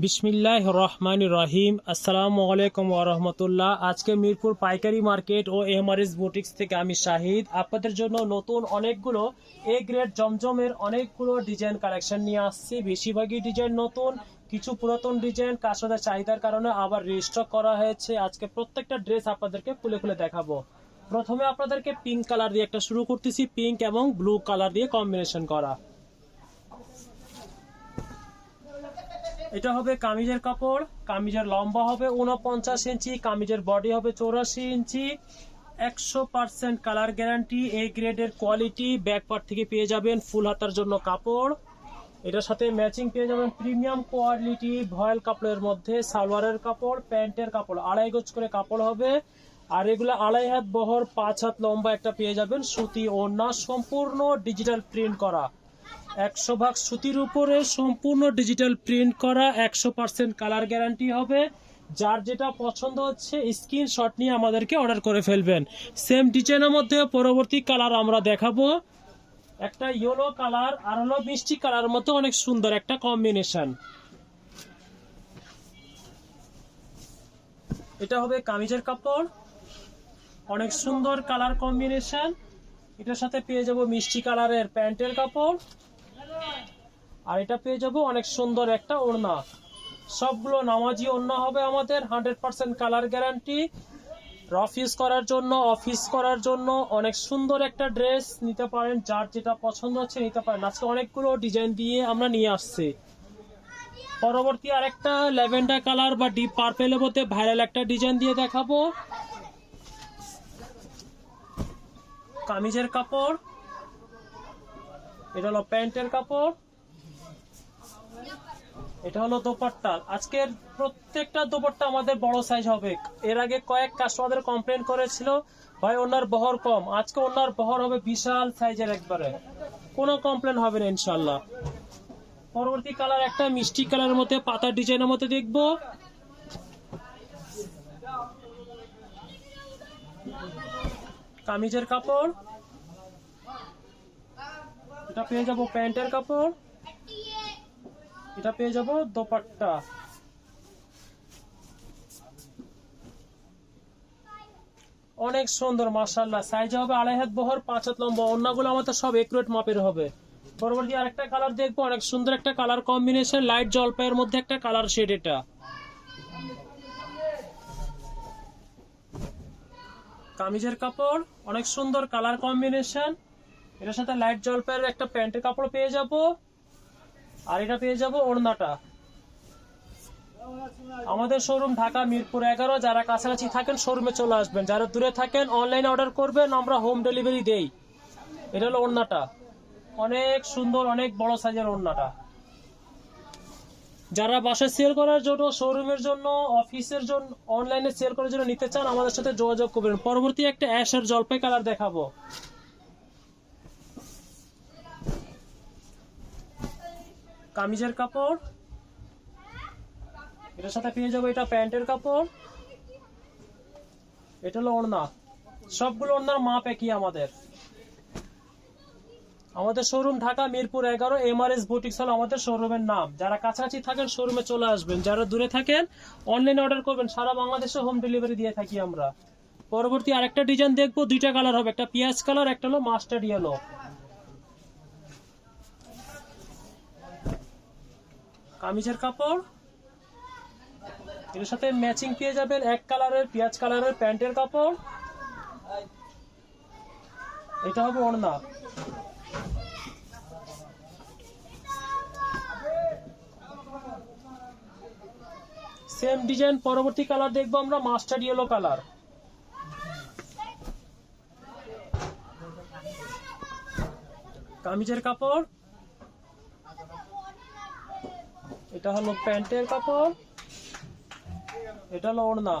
বিসমিল্লাহির রহমানির রহিম। আসসালামু আলাইকুম ওয়া রাহমাতুল্লাহ। আজকে মিরপুর পাইকারি মার্কেট ও এমআরএস বুটিক্স থেকে আমি শাহিদ আপনাদের জন্য নতুন অনেকগুলো এ গ্রেড জমজমের অনেকগুলো ডিজাইন কালেকশন নিয়ে আসছি। বেশিরভাগই ডিজাইন নতুন, কিছু পুরাতন ডিজাইন কাস্টমারের চাহিদার কারণে আবার রিস্টক করা হয়েছে। আজকে প্রত্যেকটা ড্রেস আপনাদেরকে খুলে খুলে দেখাবো। প্রথমে আপনাদেরকে পিঙ্ক কালার দিয়ে একটা শুরু করতেছি, পিঙ্ক এবং ব্লু কালার দিয়ে কম্বিনেশন করা। এটা হবে কামিজের কাপড়। কামিজের লম্বা হবে 49 ইঞ্চি, কামিজের বডি হবে 84 ইঞ্চি। 100% কালার গ্যারান্টি, এ গ্রেডের কোয়ালিটি। ব্যাক পার্ট থেকে পেয়ে যাবেন ফুল হাতার জন্য কাপড়। এটার সাথে ম্যাচিং পেয়ে যাবেন প্রিমিয়াম কোয়ালিটি ভয়েল কাপড়ের মধ্যে সালোয়ারের কাপড়, প্যান্টের কাপড় 2.5 গজ করে কাপড় হবে। আর এগুলো 2.5 হাত বহর 5 হাত লম্বা একটা পেয়ে যাবেন সুতি ওড়না, সম্পূর্ণ ডিজিটাল প্রিন্ট করা। 100% সুতির উপরে সম্পূর্ণ ডিজিটাল প্রিন্ট করা, 100% কালার গ্যারান্টি হবে। যার যেটা পছন্দ হচ্ছে স্ক্রিনশট নিয়ে আমাদেরকে অর্ডার করে ফেলবেন। সেম ডিজাইনের মধ্যে পরবর্তী কালার আমরা দেখাবো। একটা ইয়েলো কালার আর হলো মিষ্টি কালার মতো অনেক সুন্দর একটা কম্বিনেশন। এটা হবে কামিজের কাপড়, অনেক সুন্দর কালার কম্বিনেশন। এটার সাথে পেয়ে যাব মিষ্টি কালারের প্যান্টের কাপড়, আর এটা পেয়ে যাবো অনেক সুন্দর একটা ওড়না। সবগুলো নামাজি ওড়না হবে আমাদের, 100% কালার গ্যারান্টি। রফ ইউজ করার জন্য, অফিস করার জন্য অনেক সুন্দর একটা ড্রেস নিতে পারেন। যার যেটা পছন্দ হচ্ছে নিতে পারেন। আজকে অনেকগুলো ডিজাইন দিয়ে আমরা নিয়ে আসছি। পরবর্তী আরেকটা ল্যাভেন্ডার কালার বা ডিপ পার্পেলের মধ্যে ভাইরাল একটা ডিজাইন দিয়ে দেখাবো। কামিজের কাপড়, এটা হলো প্যান্টের কাপড়, এটা হলো দোপাট্টা। আজকের প্রত্যেকটা দোপাট্টা আমাদের বড় সাইজ হবে। এর আগে কয়েক কাস্টমারদের কমপ্লেন করেছিল ভাই ওনার বহর কম, আজকে ওনার বহর হবে বিশাল সাইজের, একবারে কোনো কমপ্লেন হবে না ইনশাল্লাহ। পরবর্তী কালার একটা মিষ্টি কালারের মধ্যে পাতা ডিজাইনের মধ্যে দেখবো। কামিজের কাপড়, এটা পেয়ে যাবো প্যান্টের কাপড়, এটা পেয়ে যাবো দোপাট্টা। অনেক সুন্দর মাশাআল্লাহ। সাইজ হবে 2.5 হাত বহর 5 হাত লম্বা। ওড়নাগুলো আমাদের সব একুরেট মাপের হবে। পরবর্তী আরেকটা কালার দেখবো, অনেক সুন্দর একটা কালার কম্বিনেশন, লাইট জলপাইয়ের মধ্যে একটা কালার শেড। এটা কামিজের কাপড়, অনেক সুন্দর কালার কম্বিনেশন। এটার সাথে লাইট জলপাইয়ের একটা প্যান্টের কাপড় পেয়ে যাব, আর এটা পেয়ে যাব ওড়নাটা। আমাদের শোরুম ঢাকা মিরপুর 11। যারা কাছাকাছি থাকেন শোরুমে চলে আসবেন, যারা দূরে থাকেন অনলাইনে অর্ডার করবেন, আমরা হোম ডেলিভারি দেই। এটা হলো ওড়নাটা, অনেক সুন্দর, অনেক বড় সাইজের ওড়নাটা। যারা বাসায় সেল করার জন্য, শোরুমের জন্য, অফিসের জন্য, অনলাইনে সেল করার জন্য নিতে চান আমাদের সাথে যোগাযোগ করবেন। পরবর্তী একটা অ্যাশের জলপাই কালার দেখাবো। কামিজের কাপড়, এটার সাথে পেয়ে যাবো এটা প্যান্টের কাপড়, এটা হলো ওড়না। সবগুলো ওড়নার মাপ একই আমাদের। আমাদের showroom Dhaka Mirpur 11, Mrs boutiques হলো আমাদের শোরুমের নাম। যারা কাছাকাছি থাকেন শোরুমে চলে আসবেন, যারা দূরে থাকেন অনলাইনে অর্ডার করবেন। সারা বাংলাদেশে হোম ডেলিভারি দিয়ে থাকি আমরা। পরবর্তী আরেকটা ডিজাইন দেখবো, দুইটা কালার হবে, একটা পিয়াজ কালার, একটা হলো মাস্টার্ড ইয়েলো। কামিজের কাপড়, এর সাথে ম্যাচিং পেয়ে যাবেন এক কালারের পিয়াজ কালারের প্যান্টের কাপড়, এটা হবে ওড়না। সেম ডিজাইন পরবর্তী কালার দেখবো আমরা মাস্টার্ড ইয়েলো কালার। কামিজের কাপড়, এটা হলো প্যান্টের কাপড়, এটা হলো ওড়না।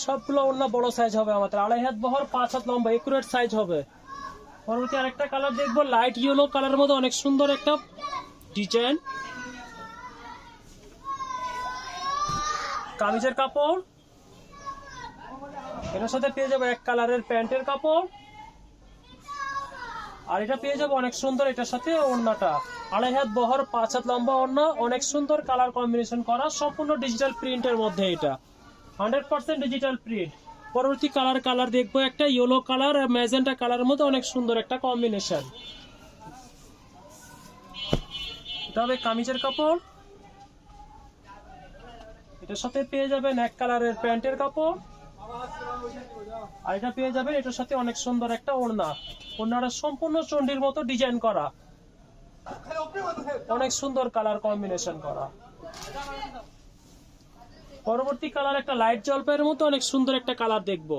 সবগুলো ওড়না বড় সাইজ হবে আমাদের, 2.5 হাত বহর 5 হাত লম্বা, একুরেট সাইজ হবে। পরবর্তী আরেকটা কালার দেখবো, লাইট ইয়েলো কালারের মধ্যে অনেক সুন্দর একটা ডিজাইন। কামিজের কাপড়, এটার সাথে পেয়ে যাবো এক কালারের প্যান্টের কাপড়, আর এটা পেয়ে যাবো অনেক সুন্দর এটার সাথে ওড়নাটা, 2.5 হাত বহর 5 হাত লম্বা ওড়না, অনেক সুন্দর কালার কম্বিনেশন করা, সম্পূর্ণ ডিজিটাল প্রিন্টের মধ্যে, এটা 100% ডিজিটাল প্রিন্ট। পরবর্তী কালার দেখবো একটা ইয়েলো কালার আর ম্যাজেন্টা কালারের মধ্যে অনেক সুন্দর একটা কম্বিনেশন। এটা হবে কামিজের কাপড়, এটার সাথে পেয়ে যাবেন এক কালারের প্যান্টের কাপড়, আর এটা পেয়ে যাবেন এটার সাথে অনেক সুন্দর একটা ওড়না। ওড়নাটা সম্পূর্ণ চন্ডির মতো ডিজাইন করা, অনেক সুন্দর কালার কম্বিনেশন করা। পরবর্তী কালার একটা লাইট জলপাইয়ের মতো অনেক সুন্দর একটা কালার দেখবো।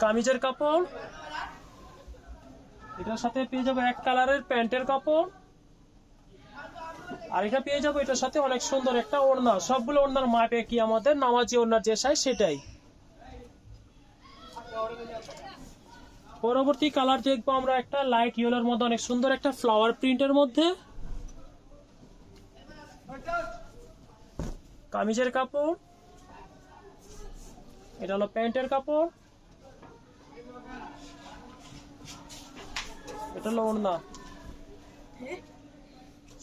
কামিজের কাপড়, এটার সাথে পেয়ে যাবো এক কালারের প্যান্টের কাপড়, আর এটা পেয়ে যাবো এটার সাথে অনেক সুন্দর একটা ওড়না। সবগুলো ওড়নার মাপে কি আমাদের নামাজি ওড়নার যে সাইজ সেটাই। পরবর্তী কালার দেখবো আমরা একটা লাইট ইয়েলোর মধ্যে অনেক সুন্দর একটা ফ্লাওয়ার প্রিন্টের মধ্যে। কামিজের কাপড়, এটা হলো প্যান্টের কাপড়, এটা হলো ওড়না।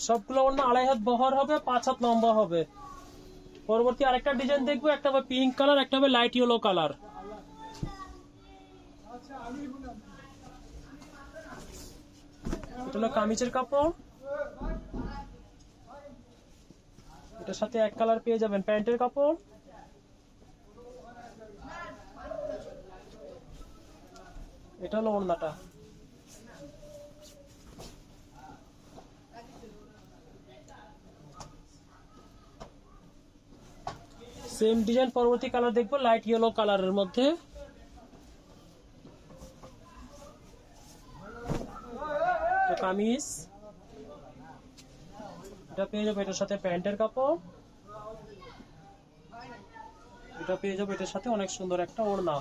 সবগুলো ওড়না 2.5 হাত বহর হবে, 5 হাত লম্বা হবে। পরবর্তী আরেকটা ডিজাইন দেখবো, একটা হবে পিঙ্ক কালার, একটা হবে লাইট ইয়েলো কালার। এটা হলো কামিজের কাপড়, এটার সাথে এক কালার পেয়ে যাবেন প্যান্টের কাপড়, এটা হলো ওড়নাটা। সেম ডিজাইন পরবর্তী কালার দেখবো লাইট ইয়েলো কালারের মধ্যে। কামিজ, এটা পেয়ে যাবো এটার সাথে প্যান্টের কাপড়, এটা পেয়ে যাবো এটার সাথে অনেক সুন্দর একটা ওড়না।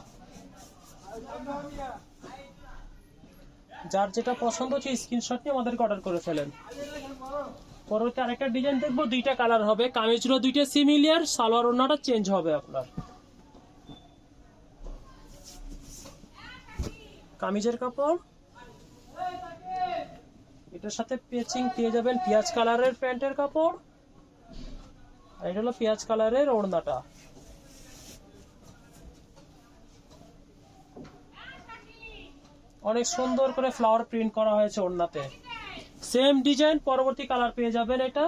যার যেটা পছন্দ হচ্ছে স্ক্রিনশট নিয়ে আমাদেরকে অর্ডার করে ফেলেন। পরবর্তী আরেকটা ডিজাইন দেখবো, দুইটা কালার হবে, কামিজগুলো দুইটা সিমিলার, সালোয়ার ওড়নাটা চেঞ্জ হবে আপনার। কামিজের কাপড়, এটার সাথে ম্যাচিং পেয়ে যাবেন পেঁয়াজ কালারের প্যান্টের কাপড়, আর এটা হলো পেঁয়াজ কালারের ওড়নাটা। অনেক সুন্দর করে ফ্লাওয়ার প্রিন্ট করা হয়েছে ওড়নাতে। সেম ডিজাইন পরবর্তী কালার পেয়ে যাবেন, এটা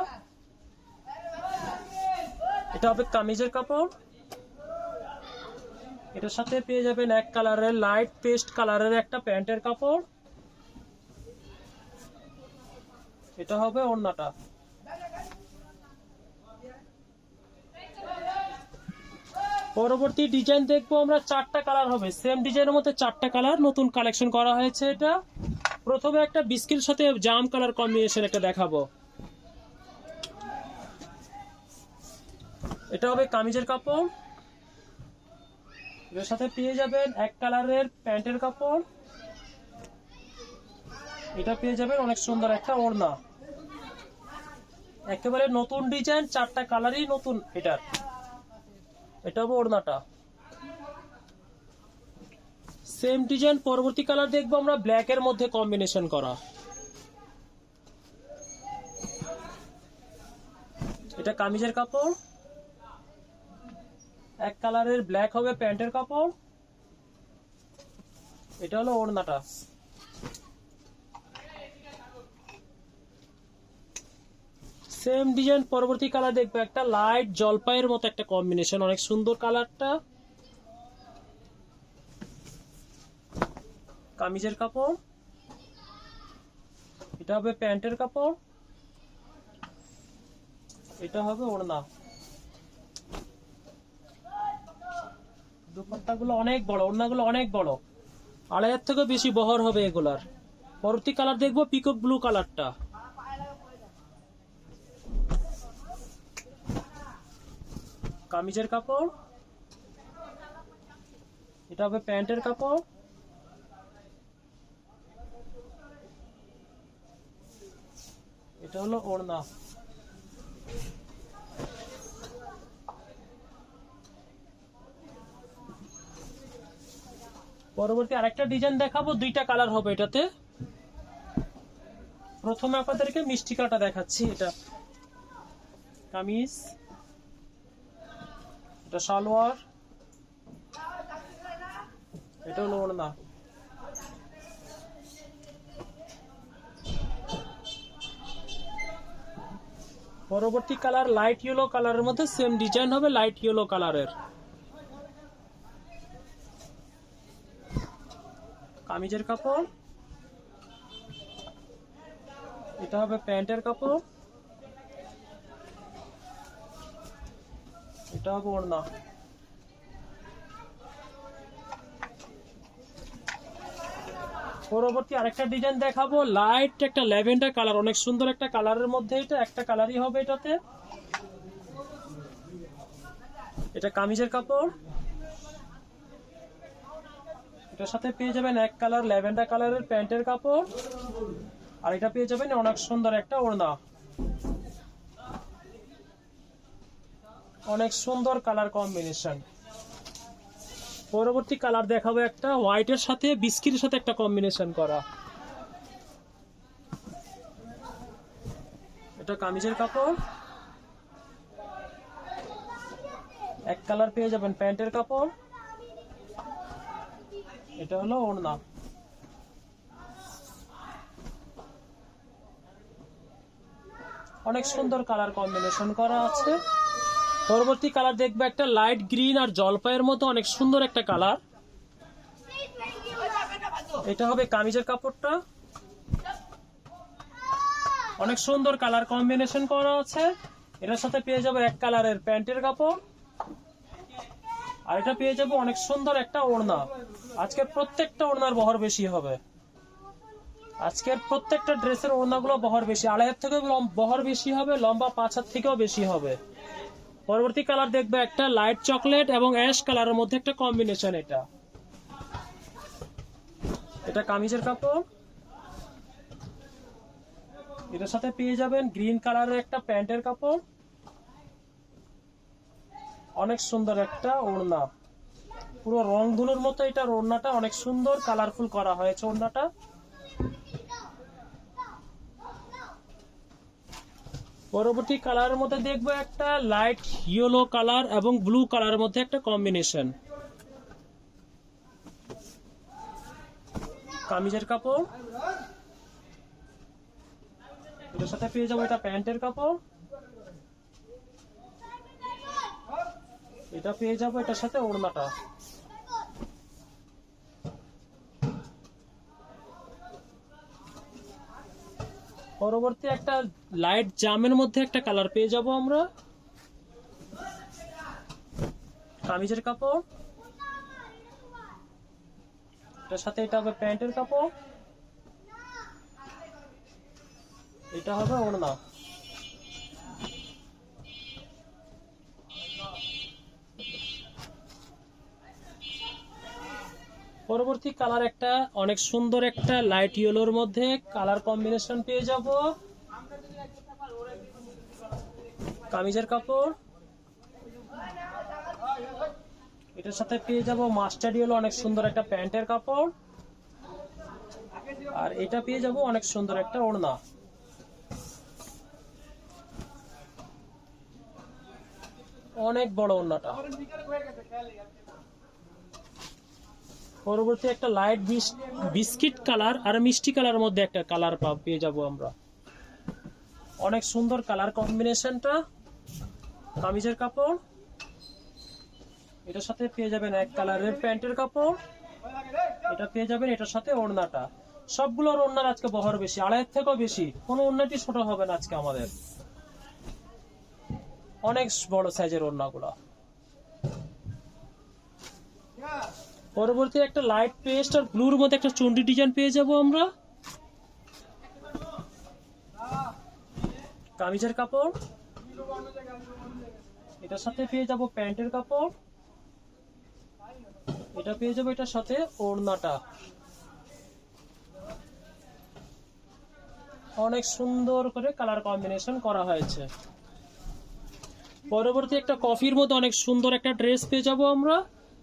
হবে কামিজের কাপড়, এটার সাথে পেয়ে যাবেন এক কালারের লাইট পেস্ট কালারের একটা প্যান্টের কাপড়, এটা হবে ওড়নাটা। পরবর্তী ডিজাইন দেখবো আমরা, 4টা কালার হবে, সেম ডিজাইনের মধ্যে 4টা কালার নতুন কালেকশন করা হয়েছে। এটা প্রথমে একটা বিস্কিটের সাথে জাম কালার কম্বিনেশন একটা দেখাবো, এটা হবে কামিজের কাপড়, এর সাথে পেয়ে যাবেন এক কালারের প্যান্টের কাপড়, এটা পেয়ে যাবেন অনেক সুন্দর একটা ওড়না। একেবারে নতুন ডিজাইন, 4টা কালারই নতুন। এটা হবে ওড়নাটা। সেম ডিজাইন পরবর্তী কালার দেখবো আমরা ব্ল্যাক এর মধ্যে কম্বিনেশন করা, এটা কামিজের কাপড়, এক কালারের ব্ল্যাক হবে প্যান্টের কাপড়, এটা হলো ওড়নাটা। সেম ডিজাইন পরবর্তী কালার দেখবো একটা লাইট জলপাইয়ের মতো একটা কম্বিনেশন, অনেক সুন্দর কালারটা। কামিজের কাপড়, এটা হবে প্যান্টের কাপড়, এটা হবে ওড়না। দুপাট্টাগুলো অনেক বড়, ওড়নাগুলো অনেক বড়, 2.5 হাত থেকে বেশি বহর হবে এগুলার। পরবর্তী কালার দেখবো পিকক ব্লু কালারটা, কামিজের কাপড়, এটা হবে প্যান্টের কাপড়, এটা হলো ওড়না। পরবর্তী আরেকটা ডিজাইন দেখাবো, দুইটা কালার হবে এটাতে। প্রথমে আপনাদেরকে মিষ্টি কালারটা দেখাচ্ছি। এটা কামিজ, এটা সালোয়ার, এটা হলো ওড়না। পরবর্তী কালার লাইট ইয়েলো কালারের মধ্যে সেম ডিজাইন হবে, লাইট ইয়েলো কালারের। কামিজের কাপড়, এটা হবে প্যান্টের কাপড়, এটা হবে ওড়না। পরবর্তী আরেকটা ডিজাইন দেখাবো, লাইট একটা ল্যাভেন্ডার কালার, অনেক সুন্দর একটা কালারের মধ্যে। এটা একটা কালারই হবে এটাতে। এটা কামিজের কাপড়, এটার সাথে পেয়ে যাবেন এক কালার ল্যাভেন্ডার কালারের প্যান্টের কাপড়, আর এটা পেয়ে যাবেন অনেক সুন্দর একটা ওড়না। অনেক সুন্দর কালার কম্বিনেশন। পরবর্তী কালার দেখাবো একটা হোয়াইটের সাথে বিস্কিটের সাথে একটা কম্বিনেশন করা। এটা কামিজের কাপড়, এক কালার পেয়ে যাবেন প্যান্টের কাপড়, এটা হলো ওড়না। অনেক সুন্দর কালার কম্বিনেশন করা আছে। পরবর্তী কালার দেখবে একটা লাইট গ্রিন আর জলপাইয়ের মতো, অনেক সুন্দর একটা কালার। এটা হবে কামিজের কাপড়টা, অনেক সুন্দর কালার কম্বিনেশন করা আছে। এটার সাথে পেয়ে যাবে এক কালারের প্যান্টের কাপড়, আর এটা পেয়ে যাবো অনেক সুন্দর একটা ওড়না। আজকের প্রত্যেকটা ওড়নার বহর বেশি হবে, আজকের প্রত্যেকটা ড্রেসের ওড়নাগুলো বহর বেশি, 2.5 থেকে বহর বেশি হবে, লম্বা 5 হাত থেকেও বেশি হবে। পরবর্তী কালার দেখবে একটা লাইট চকলেট এবং অ্যাশ কালারের মধ্যে একটা কম্বিনেশন। এটা কামিজের কাপড়, এটার সাথে পেয়ে যাবেন গ্রিন কালারের একটা প্যান্টের কাপড়, অনেক সুন্দর একটা ওড়না, পুরো রংধনুর মতো। এটার ওড়নাটা অনেক সুন্দর কালারফুল করা হয়েছে ওড়নাটা। পরবর্তী কালারের মধ্যে দেখবো একটা লাইট ইয়েলো কালার এবং ব্লু কালারের মধ্যে একটা কম্বিনেশন। কামিজের কাপড়, এটার সাথে পেয়ে যাবো এটা প্যান্টের কাপড়, এটা পেয়ে যাবো এটার সাথে ওড়নাটা। পরবর্তী একটা লাইট জামের মধ্যে একটা কালার পেয়ে যাব আমরা। কামিজের কাপড়, এটার সাথে এটা হবে প্যান্টের কাপড়, এটা হবে ওড়না। পরবর্তী কালার একটা অনেক সুন্দর একটা লাইট ইয়েলোর মধ্যে কালার কম্বিনেশন পেয়ে যাব। কামিজের কাপড়, এটার সাথে পেয়ে যাব মাস্টার্ড ইয়েলো অনেক সুন্দর একটা প্যান্টের কাপড়, আর এটা পেয়ে যাব অনেক সুন্দর একটা ওড়না। অনেক বড় ওড়নাটা। পরবর্তী একটা লাইট বিস্কিট কালার আর মিষ্টি কালার মধ্যে একটা কালার পেয়ে যাব আমরা। অনেক সুন্দর কালার কম্বিনেশনটা। কামিজের কাপড়, এটার সাথে পেয়ে যাবেন এক কালারের প্যান্টের কাপড়, এটা পেয়ে যাবেন এটার সাথে ওড়নাটা। সবগুলোর ওড়নার আজকে বহর বেশি, 2.5 থেকেও বেশি, কোনো ওড়নাটি ছোট হবে না আজকে আমাদের। অনেক বড় সাইজের ওড়নাগুলো। পরবর্তী একটা লাইট পেস্ট আর ব্লুর মধ্যে একটা চুন্ডি ডিজাইন পেয়ে যাব আমরা। কামিজের কাপড়, এটার সাথে পেয়ে যাব প্যান্টের কাপড়, এটা পেয়ে যাবো এটার সাথে ওড়নাটা। অনেক সুন্দর করে কালার কম্বিনেশন করা হয়েছে। পরবর্তী একটা কফির মধ্যে অনেক সুন্দর একটা ড্রেস পেয়ে যাব আমরা।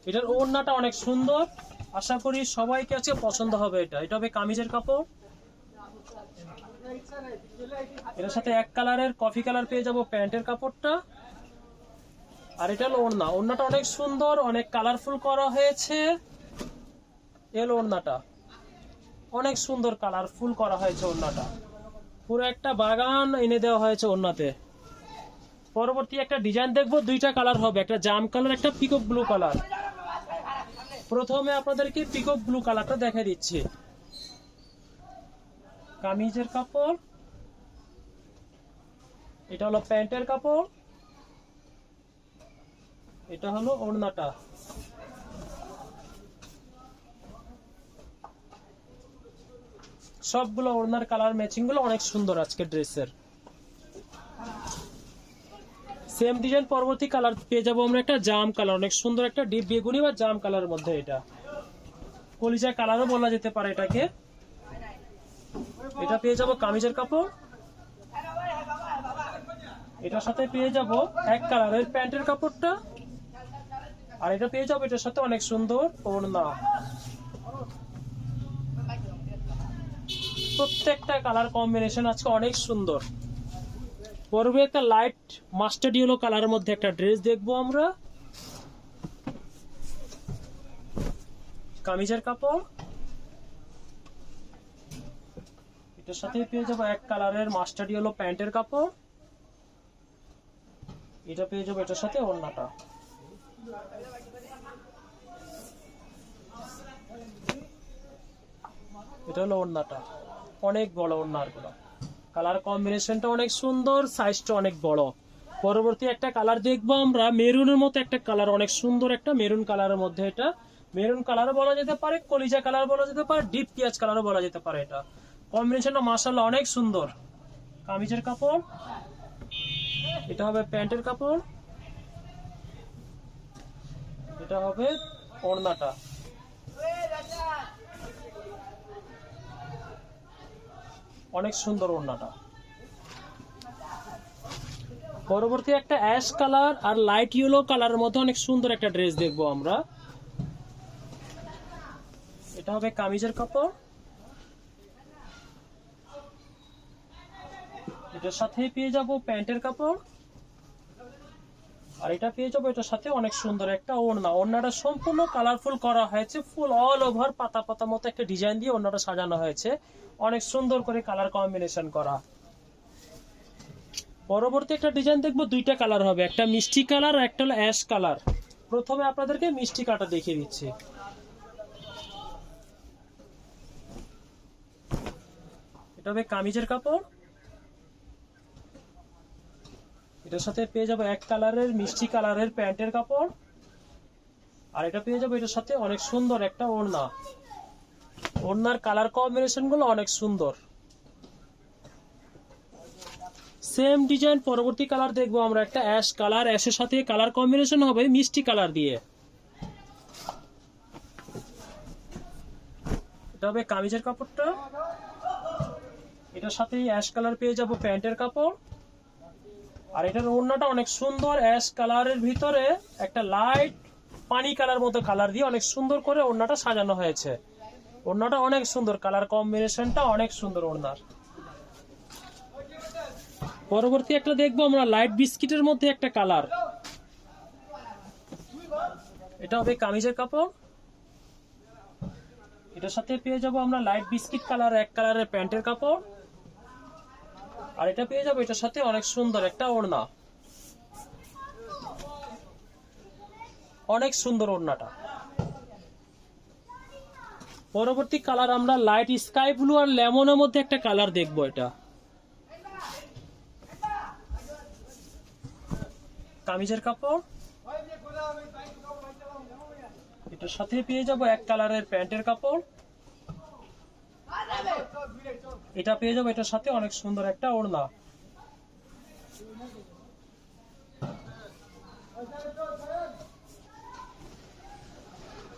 এটার ওড়নাটা অনেক সুন্দর, আশা করি সবাইকে আজকে পছন্দ হবে। এটা হবে কামিজের কাপড়। এটার সাথে এক কালারের কফি কালার পেয়ে যাব প্যান্টের কাপড়টা। আর এটা হলো ওড়না। ওড়নাটা অনেক সুন্দর, অনেক কালারফুল করা হয়েছে। এলো ওড়নাটা, অনেক সুন্দর কালারফুল করা হয়েছে ওড়নাটা, পুরো একটা বাগান এনে দেওয়া হয়েছে ওড়নাতে। পরবর্তী একটা ডিজাইন দেখবো, দুইটা কালার হবে, একটা জাম কালার, একটা পিকক ব্লু কালার। প্রথমে আপনাদেরকে পিকক ব্লু কালারটা দেখে দিচ্ছি। কামিজের কাপড়, এটা হলো প্যান্টের কাপড়, এটা হলো ওড়নাটা। সবগুলো ওড়নার কালার ম্যাচিং গুলো অনেক সুন্দর আজকে ড্রেসের। সেম ডিজাইন পরবর্তী কালার পেয়ে যাবো আমরা একটা জাম কালার, অনেক সুন্দর একটা ডিপ বেগুনি বা জাম কালারের মধ্যে, এটা কলিজা কালারও বলা যেতে পারে এটাকে। এটা পেয়ে যাবো কামিজের কাপড়। এটার সাথে পেয়ে যাব এক কালারের প্যান্টের কাপড়টা। আর এটা পেয়ে যাবো এটার সাথে অনেক সুন্দর ওড়না। প্রত্যেকটা কালার কম্বিনেশন আজকে অনেক সুন্দর। পরবর্তী একটা লাইট মাস্টার্ড ইয়েলো কালারের মধ্যে একটা ড্রেস দেখবো আমরা। কামিজের কাপড়, এটার সাথে পেয়ে যাবো এক কালারের মাস্টার্ড ইয়েলো প্যান্টের কাপড়। এটা পেয়ে যাবো এটার সাথে ওড়নাটা। এটা হলো ওড়নাটা, অনেক বড় ওড়নার গুলো, কালার কম্বিনেশনটা অনেক সুন্দর, সাইজটা অনেক বড়। পরবর্তী একটা কালার দেখবো আমরা, মেরুনের মতো একটা কালার, অনেক সুন্দর একটা মেরুন কালারের মধ্যে। এটা মেরুন কালারও বলা যেতে পারে, কলিজা কালার বলা যেতে পারে, ডিপ পিঁয়াজ কালারও বলা যেতে পারে। এটা কম্বিনেশনটা মাশাআল্লাহ অনেক সুন্দর। কামিজের কাপড়, এটা হবে প্যান্টের কাপড়, এটা হবে ওড়নাটা। অনেক সুন্দর ওড়নাটা। পরবর্তী একটা অ্যাশ কালার আর লাইট ইয়েলো কালারের মধ্যে অনেক সুন্দর একটা ড্রেস দেখবো আমরা। এটা হবে কামিজের কাপড়, এটার সাথে পেয়ে যাব প্যান্টের কাপড়। আর এটা পেয়ে যাবো এটার সাথে অনেক সুন্দর একটা ওড়না। ওড়নাটা সম্পূর্ণ কালারফুল করা হয়েছে, ফুল অল ওভার পাতা পাতা মতো একটা ডিজাইন দিয়ে ওড়নাটা সাজানো হয়েছে, অনেক সুন্দর করে কালার কম্বিনেশন করা। পরবর্তী একটা ডিজাইন দেখবো, দুইটা কালার হবে, একটা মিষ্টি কালার আর একটা হলো অ্যাশ কালার। প্রথমে আপনাদেরকে মিষ্টি কালারটা দেখিয়ে দিচ্ছি। এটা হবে কামিজের কাপড়, এটার সাথে পেয়ে যাবো এক কালারের মিষ্টি কালারের প্যান্টের কাপড়। আর এটা পেয়ে যাবো এটার সাথে অনেক সুন্দর একটা ওড়না। ওড়নার কালার কম্বিনেশন গুলো অনেক সুন্দর। সেম ডিজাইন পরবর্তী কালার দেখবো আমরা একটা অ্যাশ কালার, অ্যাশের সাথে কালার কম্বিনেশন হবে মিষ্টি কালার দিয়ে। এটা হবে কামিজের কাপড়টা, এটার সাথে অ্যাশ কালার পেয়ে যাব প্যান্টের কাপড়। আর এটার ওড়নাটা অনেক সুন্দর, অ্যাশ কালারের ভিতরে একটা লাইট পানি কালার মতো কালার দিয়ে অনেক সুন্দর করে ওড়নাটা সাজানো হয়েছে। ওড়নাটা অনেক সুন্দর, কালার কম্বিনেশনটা অনেক সুন্দর ওড়নার। পরবর্তী একটা দেখবো আমরা লাইট বিস্কিটের মধ্যে একটা কালার। এটা হবে কামিজের কাপড়, এটার সাথে পেয়ে যাব আমরা লাইট বিস্কিট কালার এক কালারের প্যান্টের কাপড়। আর এটা পেয়ে যাবো এটার সাথে অনেক সুন্দর একটা ওড়না, অনেক সুন্দর ওড়নাটা। পরবর্তী কালার আমরা লাইট স্কাই ব্লু আর লেমনের মধ্যে একটা কালার দেখবো। এটা কামিজের কাপড়, এটার সাথে পেয়ে যাব এক কালারের প্যান্টের কাপড়। এটা পেয়ে যাবো এটার সাথে অনেক সুন্দর একটা ওড়না।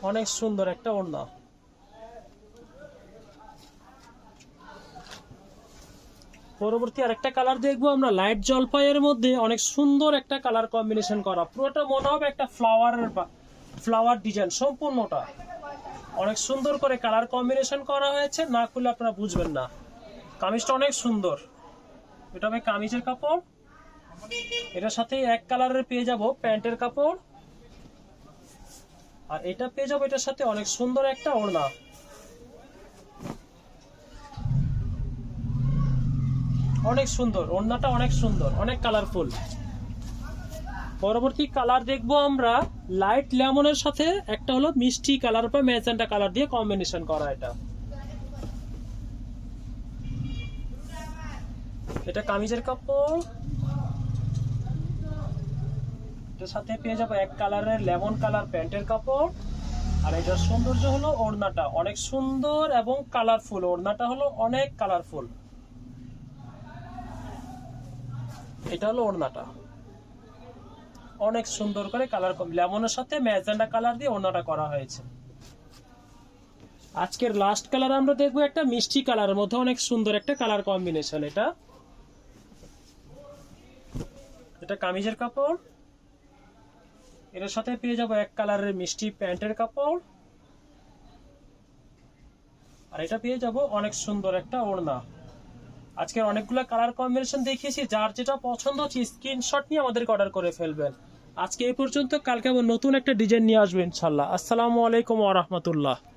অনেক সুন্দর একটা ওড়না। পরবর্তী আরেকটা কালার দেখবো আমরা লাইট জলপাইয়ের মধ্যে, অনেক সুন্দর একটা কালার কম্বিনেশন করা, পুরোটা মনে হবে একটা ফ্লাওয়ার ডিজাইন সম্পূর্ণটা। অনেক সুন্দর করে কালার কম্বিনেশন করা হয়েছে, না খুললে আপনারা বুঝবেন না। কামিজটা অনেক সুন্দর। এটা হবে কামিজের কাপড়, এটার সাথে এক কালারের পেয়ে যাব প্যান্টের কাপড়, আর এটা পেয়ে যাবো এটার সাথে অনেক সুন্দর একটা ওড়না। অনেক সুন্দর ওড়নাটা, অনেক সুন্দর, অনেক কালারফুল। পরবর্তী কালার দেখবো আমরা লাইট লেমনের সাথে একটা হলো মিষ্টি কালার বা ম্যাজেন্টা কালার দিয়ে কম্বিনেশন করা। এটা কামিজের কাপড়, এটার সাথে পেয়ে যাবো এক কালারের লেমন কালার প্যান্টের কাপড়, আর এটার সৌন্দর্য হলো ওড়নাটা অনেক সুন্দর এবং কালারফুল। ওড়নাটা হলো অনেক কালারফুল। এটা হলো ওড়নাটা, অনেক সুন্দর করে কালার লেমনের সাথে ম্যাজেন্টা কালার দিয়ে ওড়নাটা করা হয়েছে। আজকের লাস্ট কালার আমরা দেখবো একটা মিষ্টি কালারের মধ্যে অনেক সুন্দর একটা কালার কম্বিনেশন। এটা কামিজের কাপড়, এর সাথে পেয়ে যাবো এক কালারের মিষ্টি প্যান্টের কাপড়, আর এটা পেয়ে যাবো অনেক সুন্দর একটা ওড়না। আজকের অনেকগুলো কালার কম্বিনেশন দেখিয়েছি, যার যেটা পছন্দ হচ্ছে স্ক্রিনশট নিয়ে আমাদেরকে অর্ডার করে ফেলবেন। আজকে এই পর্যন্ত, কালকে আবার নতুন একটা ডিজাইন নিয়ে আসবো ইনশাল্লাহ। আসসালামু আলাইকুম ওয়া রাহমাতুল্লাহ।